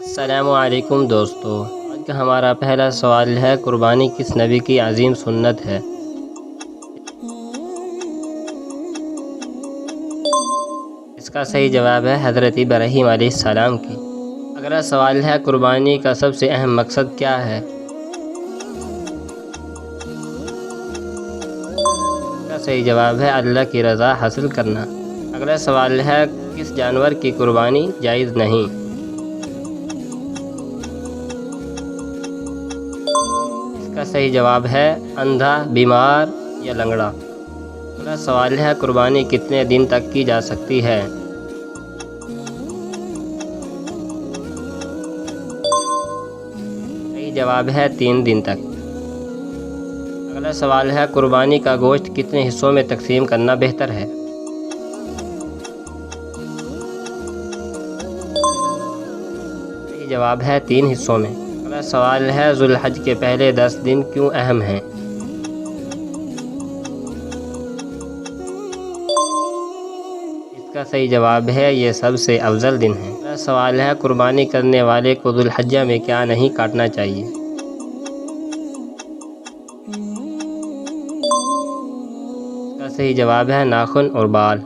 السلام علیکم دوستو، آج کا ہمارا پہلا سوال ہے قربانی کس نبی کی عظیم سنت ہے؟ اس کا صحیح جواب ہے حضرت ابراہیم علیہ السلام کی۔ اگلا سوال ہے قربانی کا سب سے اہم مقصد کیا ہے؟ اس کا صحیح جواب ہے اللہ کی رضا حاصل کرنا۔ اگلا سوال ہے کس جانور کی قربانی جائز نہیں؟ اس کا صحیح جواب ہے اندھا، بیمار یا لنگڑا۔ اگلا سوال ہے قربانی کتنے دن تک کی جا سکتی ہے؟ صحیح جواب ہے 3 دن تک۔ اگلا سوال ہے قربانی کا گوشت کتنے حصوں میں تقسیم کرنا بہتر ہے؟ صحیح جواب ہے 3 حصوں میں۔ اگلا سوال ہے ذو الحج کے پہلے 10 دن کیوں اہم ہیں؟ اس کا صحیح جواب ہے یہ سب سے افضل دن ہے۔ اگلا سوال ہے قربانی کرنے والے کو ذو الحجہ میں کیا نہیں کاٹنا چاہیے؟ اس کا صحیح جواب ہے ناخن اور بال۔